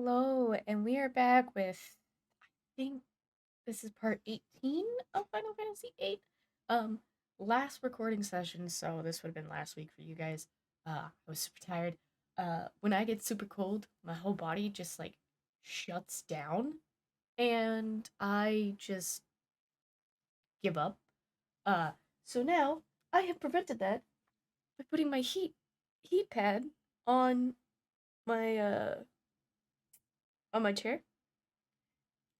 Hello, and we are back with, I think this is part 18 of Final Fantasy VIII. Um, Last recording session, so this would have been last week for you guys. I was super tired. When I get super cold, my whole body just like shuts down, and I just give up. Uh, so now I have prevented that by putting my heat pad on my on my chair.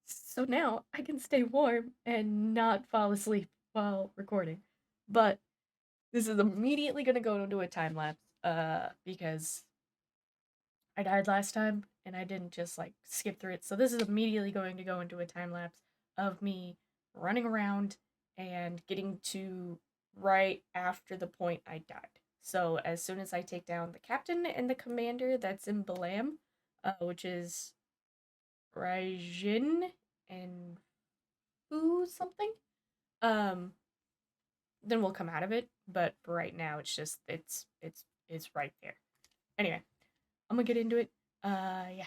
So now I can stay warm and not fall asleep while recording. But this is immediately gonna go into a time lapse, because I died last time and I didn't just like skip through it. So this is immediately going to go into a time lapse of me running around and getting to right after the point I died. So as soon as I take down the captain and the commander that's in Balam, which is Raijin and Fu something, um, then we'll come out of it. But for right now, it's just it's right there. Anyway, I'm gonna get into it. Yeah.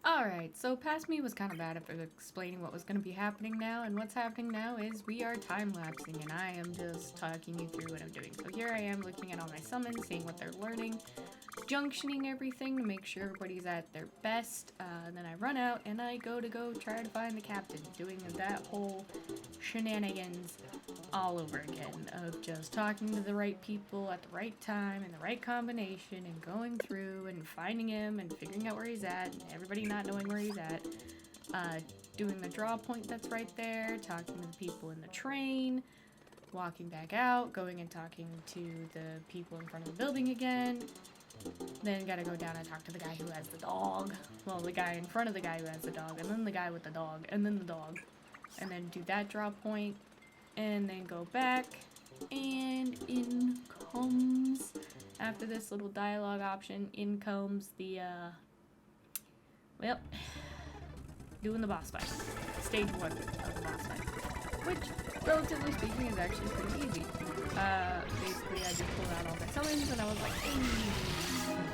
Alright, so past me was kind of bad at explaining what was going to be happening now, and what's happening now is we are time-lapsing, and I am just talking you through what I'm doing. So here I am looking at all my summons, seeing what they're learning, junctioning everything to make sure everybody's at their best, then I run out and I go try to find the captain, doing that whole shenanigans all over again of just talking to the right people at the right time and the right combination and going through and finding him and figuring out where he's at and everybody not knowing where he's at, doing the draw point that's right there, talking to the people in the train, walking back out, going and talking to the people in front of the building again. Then gotta go down and talk to the guy who has the dog. Well, the guy in front of the guy who has the dog, and then the guy with the dog, and then the dog. And then do that draw point, and then go back, and in comes, after this little dialogue option, in comes the, well, doing the boss fight. Stage 1 of the boss fight. Which, relatively speaking, is actually pretty easy. Basically, I just pulled out all my summons, and I was like, hey,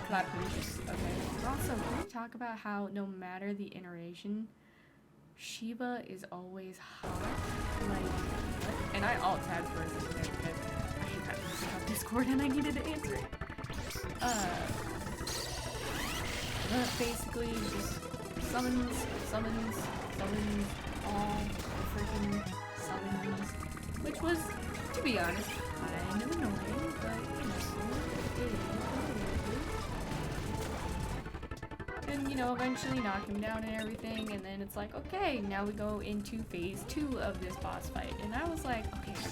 clap roots. Okay. Also, can we talk about how no matter the iteration, Shiva is always hot? Like, and I alt-tabbed for a second there because I hate that message on Discord and I needed to answer it. But basically, just summons, all the freaking summons, which was, to be honest, kind of annoying, but you know, it is what it is. And you know, eventually knock him down and everything, and then it's like, okay, now we go into phase 2 of this boss fight. And I was like, okay, I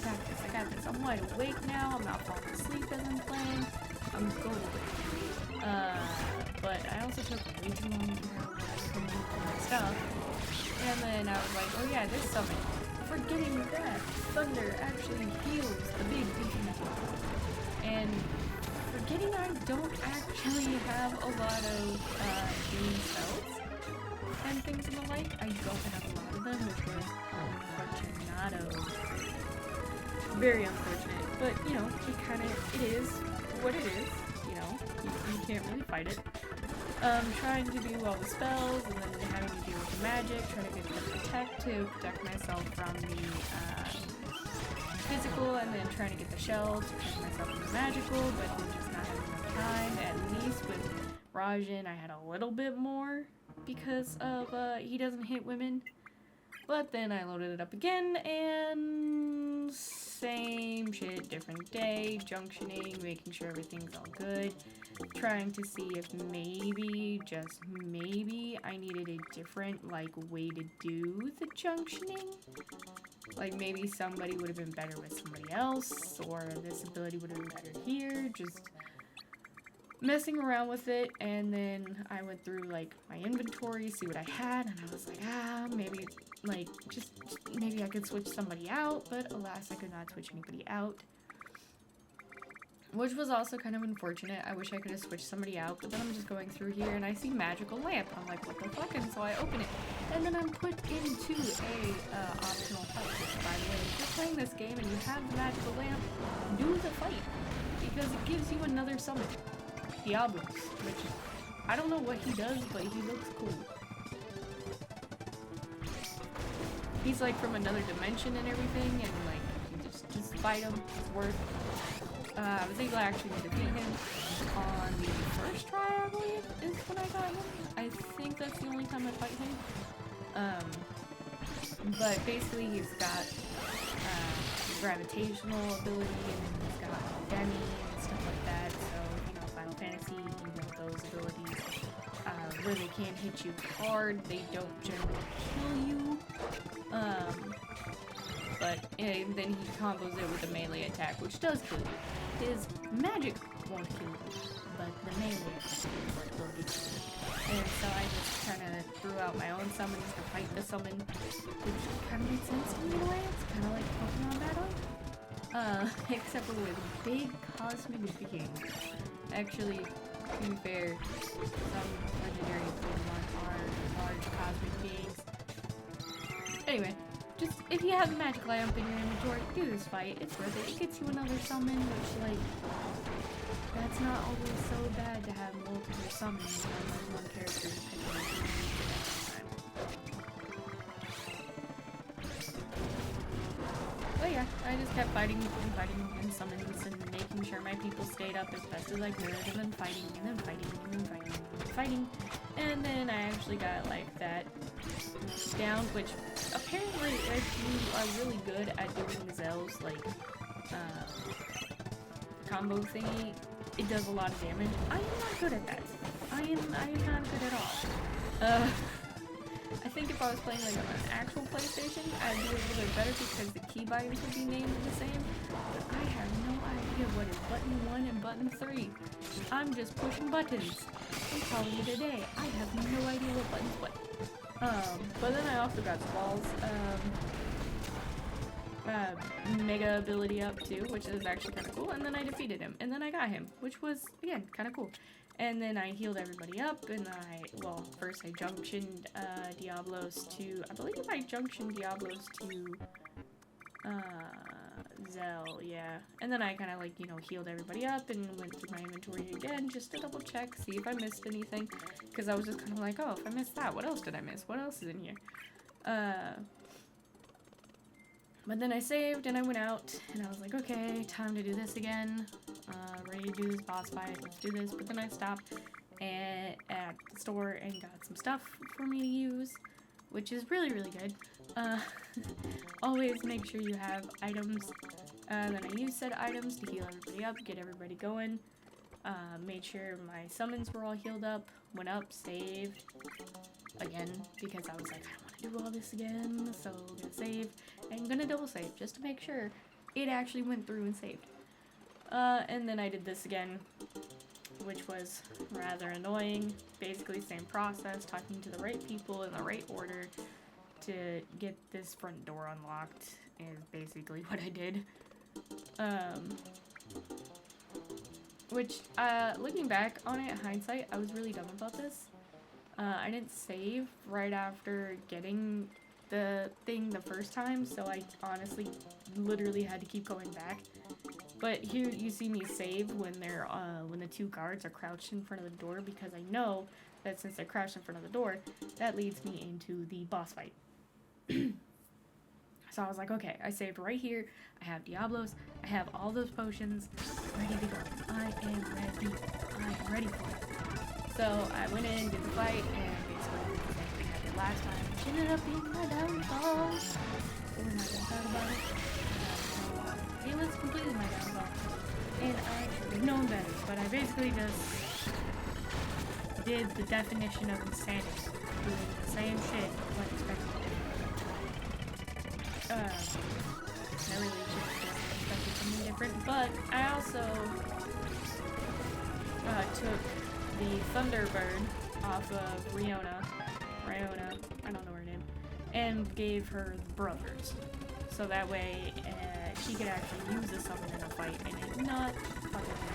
got this. I'm wide awake now, I'm not falling asleep as I'm playing, I'm golden. But I also took way too long to figure out my stuff. And then I was like, oh yeah, this summon. Forgetting that thunder actually heals the big beefy. And forgetting I don't actually have a lot of healing spells and things and the like. I don't have a lot of them, which was unfortunato. Very unfortunate. But you know, it is what it is. You know, you can't really fight it. Trying to do all the spells, and then having to deal with the magic, trying to get to protect myself from the physical, and then trying to get the shell to protect myself from the magical, but then just not having enough time. At least with Raijin, I had a little bit more because of he doesn't hit women. But then I loaded it up again, and same shit, different day, junctioning, making sure everything's all good, trying to see if maybe, just maybe, I needed a different, like, way to do the junctioning. Like, maybe somebody would have been better with somebody else, or this ability would have been better here, just messing around with it. And then I went through, like, my inventory, see what I had, and I was like, maybe, like, just maybe I could switch somebody out, but alas, I could not switch anybody out. Which was also kind of unfortunate. I wish I could have switched somebody out, but then I'm just going through here and I see magical lamp. I'm like, what the fuck? And so I open it, and then I'm put into a optional fight. Which, by the way, if you're playing this game and you have the magical lamp, do the fight, because it gives you another summon, Diablos, which I don't know what he does, but he looks cool. He's like from another dimension and everything, and like you just fight him. It's worth. I was able to actually defeat him on the first try, I believe, is when I got him. I think that's the only time I fight him. But basically he's got gravitational ability, and he's got Demi and stuff like that. So, you know, Final Fantasy, you know, those abilities where they can hit you hard, they don't generally kill you. And then he combos it with a melee attack, which does kill you. His magic won't kill you, but the melee attack will get you. And so I just kind of threw out my own summons to fight the summon, which kind of makes sense to me in a way. It's kind of like Pokemon battle. Except for with big cosmic beings. Actually, to be fair, some legendary Pokemon are large cosmic beings. Anyway, just if you have a magic lamp in your inventory, do this fight. It's worth it. It gets you another summon, which, like, that's not always so bad to have multiple summons on one character depending on who you use at the time. But yeah, I just kept fighting and summons and making sure my people stayed up as best as I could, and then fighting and then fighting and then fighting and then fighting. And then I actually got like that down, which apparently if you are really good at doing Zell's like combo thingy, it does a lot of damage. I am not good at that. I am not good at all. I think if I was playing like on an actual PlayStation, I'd do a little bit better because the keybinds would be named the same. But I have no idea what is button 1 and button 3. I'm just pushing buttons and calling it a day. I have no idea what button's what. But then I also got Squall's mega ability up too, which is actually kind of cool. And then I defeated him, and then I got him, which was again kind of cool. And then I healed everybody up, and first I junctioned Diablos to, I believe I junctioned Diablos to Zell, yeah. And then I kind of like, you know, healed everybody up and went through my inventory again just to double check, see if I missed anything. Because I was just kind of like, oh, if I missed that, what else did I miss? What else is in here? But then I saved and I went out and I was like, okay, time to do this again. Ready to do this boss fight, let's do this. But then I stopped at the store and got some stuff for me to use, which is really, really good. Always make sure you have items. Then I used said items to heal everybody up, get everybody going. Made sure my summons were all healed up, went up, saved again, because I was like, I don't want to do all this again, so I'm gonna save, and I'm gonna double save, just to make sure it actually went through and saved. And then I did this again, which was rather annoying. Basically same process, talking to the right people in the right order to get this front door unlocked is basically what I did. Which, looking back on it, hindsight, I was really dumb about this. I didn't save right after getting the thing the first time, so I honestly literally had to keep going back. But here you see me save when they're when the two guards are crouched in front of the door, because I know that since they're crouched in front of the door, that leads me into the boss fight. So I was like, okay, I saved right here. I have Diablos. I have all those potions ready to go. I am ready. I am ready for it. So I went in, did the fight, and basically did the same thing I did last time, which ended up being my downfall. We're not gonna talk about it. It was completely my downfall. And I should have known better, but I basically just did the definition of insanity. Doing the same shit, but expecting it. I really should have expected something different, but I also took the Thunderbird off of Riona, I don't know her name, and gave her the brothers. So that way, she could actually use a summon in a fight and it not fucking her.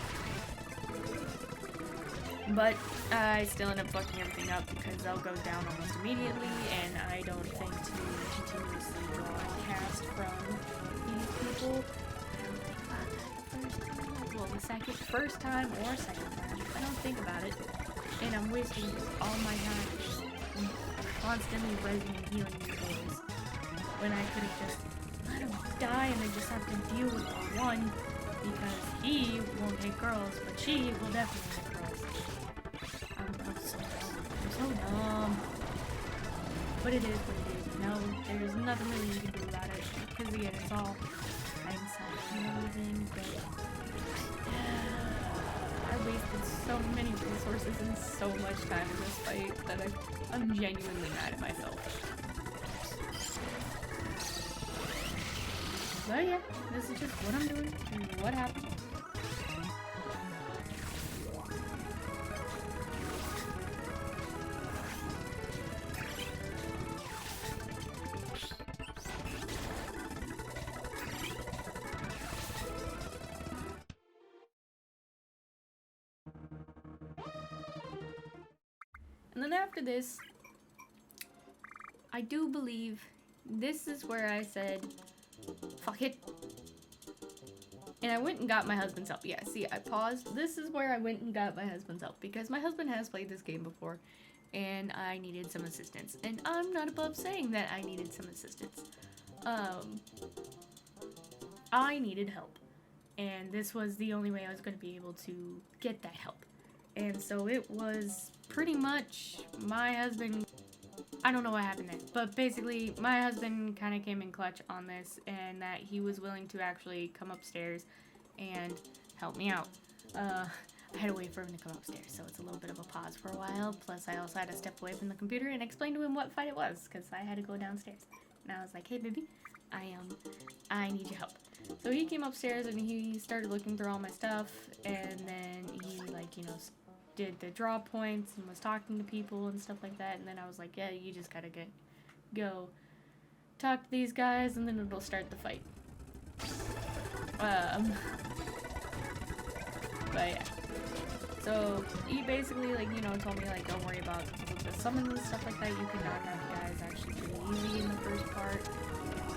But I still end up fucking everything up because Zell goes down almost immediately, and I don't think to continuously broadcast from these people. Well, the first time or second time, I don't think about it. And I'm wasting all my time constantly resing and healing these boys when I could have just let him die and I just have to deal with one because he won't hit girls, but she will definitely hit girls. I'm so dumb. I'm so dumb. But it is what it is. No, there's nothing really you can do about it because again, it's all hindsight and everything, but I wasted so many resources and so much time in this fight that I'm genuinely mad at myself. But yeah, this is just what I'm doing and what happened. And then after this, I do believe this is where I said, fuck it. And I went and got my husband's help. Yeah, see, I paused. This is where I went and got my husband's help because my husband has played this game before and I needed some assistance. And I'm not above saying that I needed some assistance. I needed help. And this was the only way I was going to be able to get that help. And so it was pretty much my husband, I don't know what happened there, but basically my husband kind of came in clutch on this and that he was willing to actually come upstairs and help me out. I had to wait for him to come upstairs, so it's a little bit of a pause for a while, plus I also had to step away from the computer and explain to him what fight it was, because I had to go downstairs. And I was like, hey baby, I need your help. So he came upstairs and he started looking through all my stuff, and then he, like, you know, did the draw points and was talking to people and stuff like that, and then I was like, yeah, you just gotta go talk to these guys and then it'll start the fight. But yeah. So he basically, like, you know, told me, like, don't worry about the summons and stuff like that. You can knock out the guys actually pretty easy in the first part.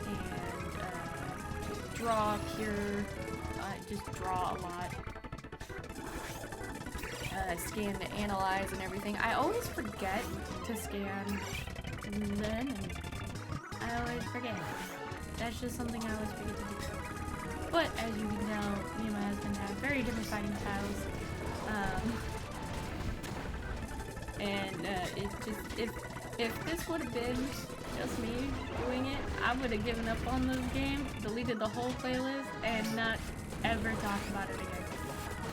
And draw, cure, just draw a lot. Scan to analyze and everything. I always forget to scan then, and I always forget. That's just something I always forget to do. But as you can tell, me and my husband have very different fighting styles. It just, if this would have been just me doing it, I would have given up on this game, deleted the whole playlist, and not ever talked about it again.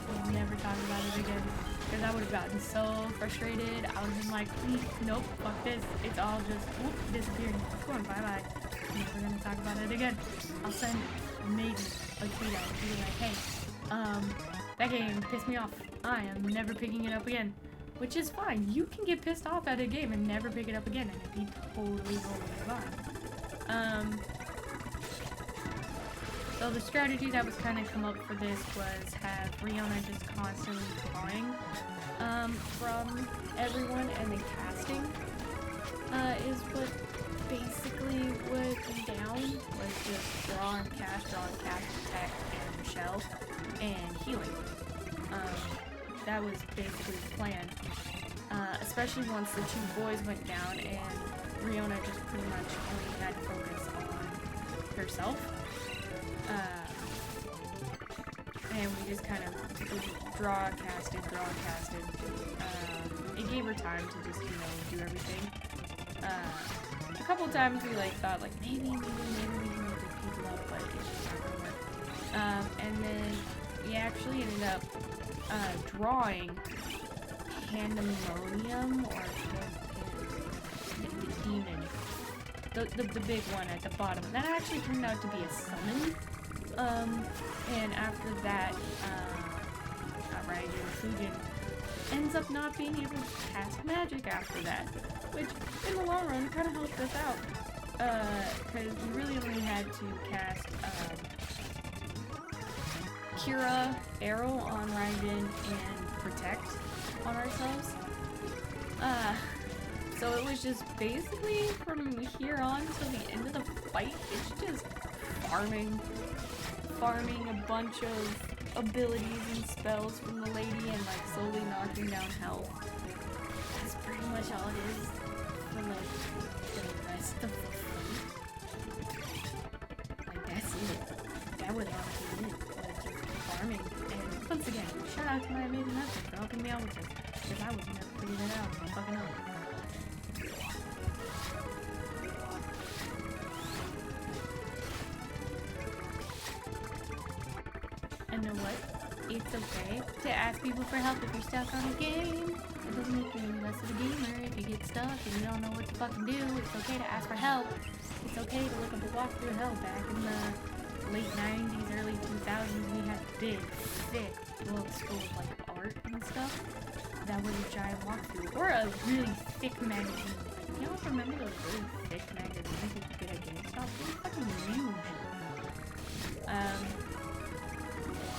We've never talked about it again. Because I would have gotten so frustrated. I would have been like, nope, fuck this. It's all just, whoop, disappeared. It's going bye-bye. I'm never gonna talk about it again. I'll send maybe a tweet out and be like, hey, that game pissed me off. I am never picking it up again. Which is fine. You can get pissed off at a game and never pick it up again, and it'd be totally fine. So the strategy that was kind of come up for this was have Rihanna just constantly drawing from everyone, and the casting is what basically went down, was just draw and cast, attack, and shell, and healing. That was basically the plan, especially once the two boys went down and Rihanna just pretty much only had to focus on herself. And we just kind of draw, casted. It gave her time to just, you know, do everything. A couple times we, like, thought, like, maybe we can pick people up, but it's just not gonna work. And then we actually ended up, drawing Pandemonium, or the demon. The big one at the bottom. That actually turned out to be a summon. And after that, Fujin ends up not being able to cast magic after that, which in the long run kind of helped us out, because we really only had to cast Kira, Arrow on Raiden, and Protect on ourselves. So it was just basically from here on till the end of the fight, it's just farming a bunch of abilities and spells from the lady and, like, slowly knocking down health. fucking up. And know what? It's okay to ask people for help if you're stuck on a game. It doesn't make you any less of a gamer if you get stuck and you don't know what to fucking do. It's okay to ask for help. It's okay to look up a walkthrough. Hell, back in the late 90s, early 2000s, we had big, thick books full of like art and stuff. That was a giant walkthrough. Or a really thick magazine. Like, you don't remember those really thick magazines you could get at GameStop? They were fucking huge.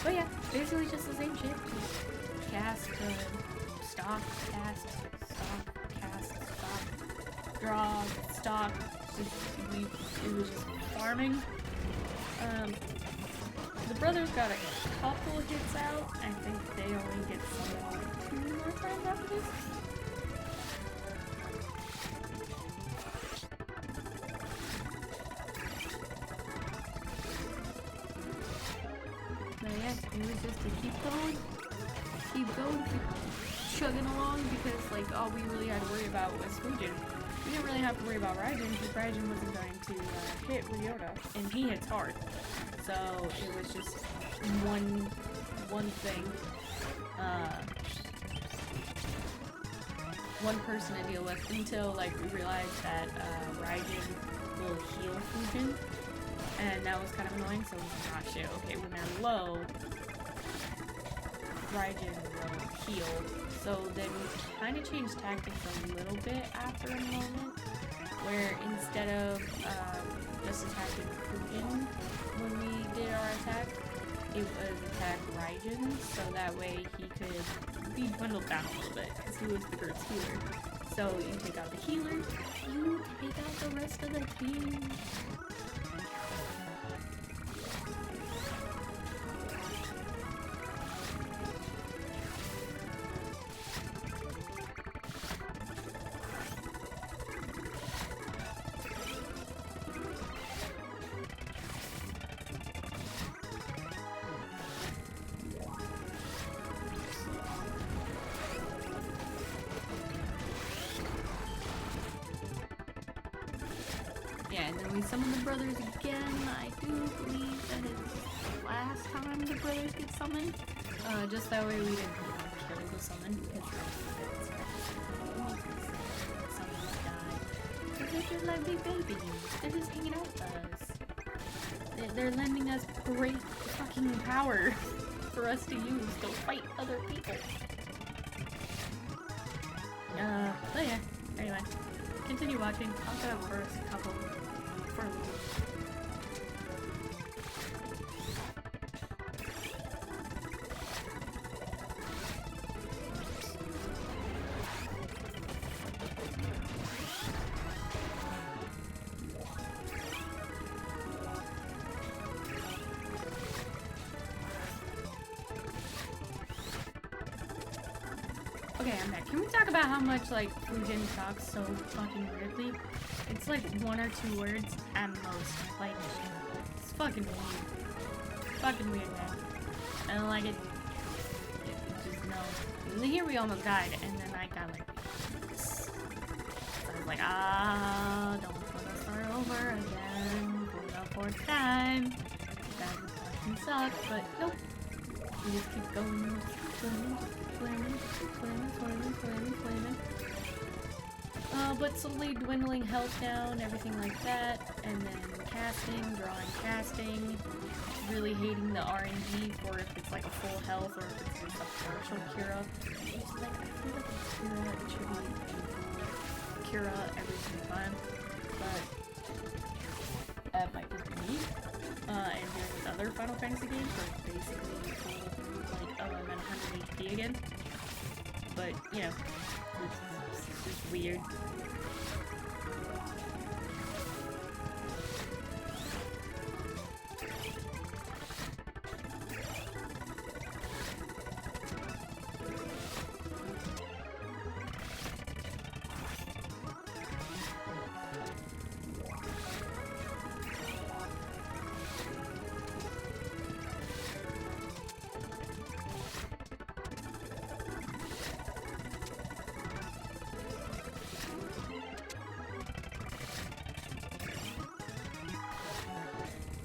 But yeah, basically just the same shit. Just cast, stock, cast, stock, cast, stock, draw, stock. It was just farming. The brothers got a couple hits out. I think they only get something like 2 more times after this. But yeah, it was just to keep going, keep chugging along, because like all we really had to worry about was Fujin. We didn't really have to worry about Raijin, because Raijin wasn't going to hit Ryota, and he hits hard. So it was just one thing, one person to deal with, until like we realized that Raijin will heal Fujin. And that was kind of annoying, so it was not shit. Okay, when they're low, Raijin will heal. So then we kind of changed tactics a little bit after a moment, where instead of just attacking Fujin when we did our attack, it was attack Raijin, so that way he could be dwindled down a little bit, because he was the group's healer. So you take out the healer, you take out the rest of the team. Yeah, and then we summon the brothers again. I do believe that it's the last time the brothers get summoned. Just that way we didn't kill the summon, because summons die. Because they're just like big babies. They're just hanging out with us. They're lending us great fucking power for us to use to fight other people. But yeah, anyway. Continue watching. I'll get up first a couple for a little. Okay, I'm back. Can we talk about how much, like, Fujin talks so fucking weirdly? It's like 1 or 2 words at most. Like, it's fucking weird. Fucking weird, man. I don't like it. Just no. And here we almost died, and then I got like this. So I was like, don't want to start over again for the 4th time. That would fucking suck, but nope. We just keep going, flaming. But slowly dwindling health down, everything like that, and then casting, drawing, casting, really hating the RNG for if it's like a full health or if it's just a partial cura. It's like, I feel like a cura, it should be a cura every single time, but that might just be me. And doing with other Final Fantasy games, where it's basically full, like, oh, I'm at 100 HP again. But, you know, it's just weird.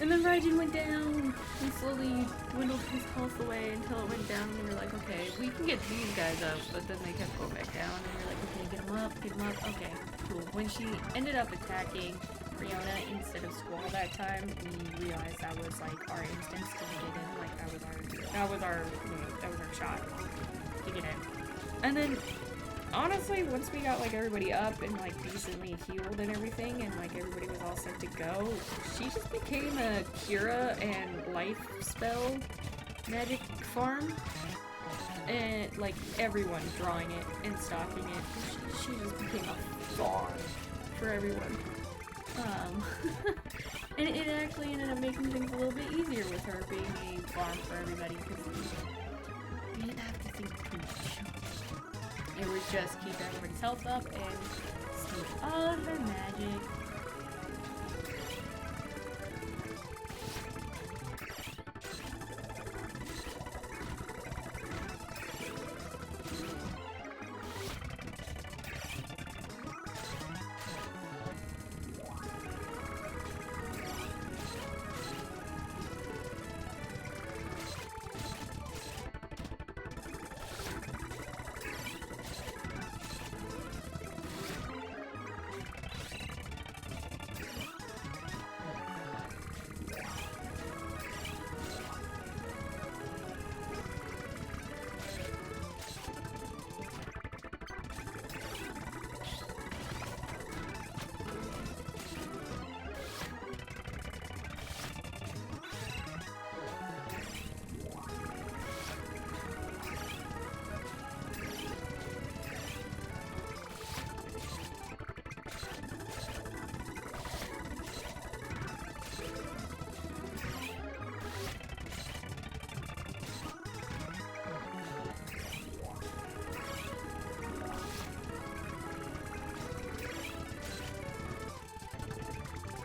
And then Raijin went down. We slowly dwindled his health away until it went down, and we were like, okay, we can get these guys up, but then they kept going back down, and we were like, okay, get them up, okay, cool. When she ended up attacking Riona instead of Squall that time, we realized that was like our instance to get in, like that was our shot to get in. And then honestly, once we got like everybody up and like decently healed and everything, and like everybody was all set to go, she just became a Cura and life spell magic farm, and like everyone drawing it and stocking it. She just became a farm for everyone. And it actually ended up making things a little bit easier with her being a farm for everybody, because we didn't have to think too much. It was just keep everybody's health up and steal all of their magic.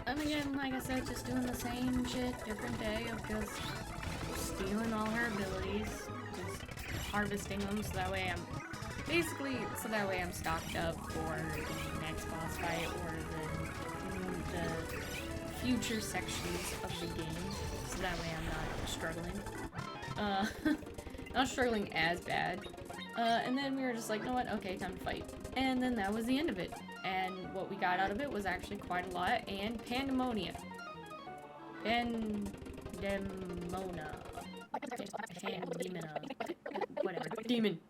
And again, like I said, just doing the same shit, different day of just stealing all her abilities, just harvesting them, so that way I'm stocked up for the next boss fight or the future sections of the game, so that way I'm not struggling. Not struggling as bad. And then we were just like, you know what, okay, time to fight. And then that was the end of it. And what we got out of it was actually quite a lot, and pandemonia. Pandemona. Whatever. Demon.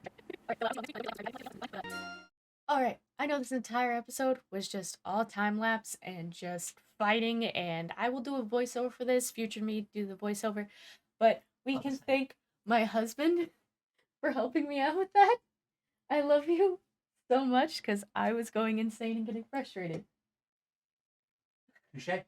Alright, I know this entire episode was just all time-lapse and just fighting, and I will do a voiceover for this, future me do the voiceover, but we can thank my husband for helping me out with that. I love you so much, because I was going insane and getting frustrated. Touché.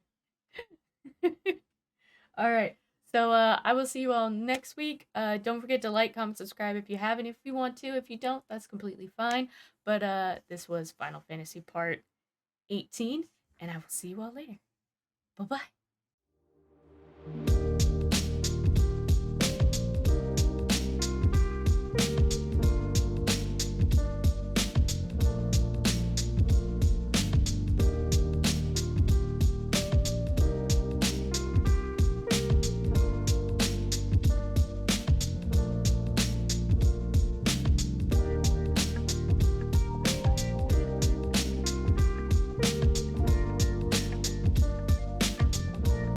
Alright, so I will see you all next week. Don't forget to like, comment, subscribe if you haven't, if you want to. If you don't, that's completely fine. But this was Final Fantasy Part 18, and I will see you all later. Bye-bye.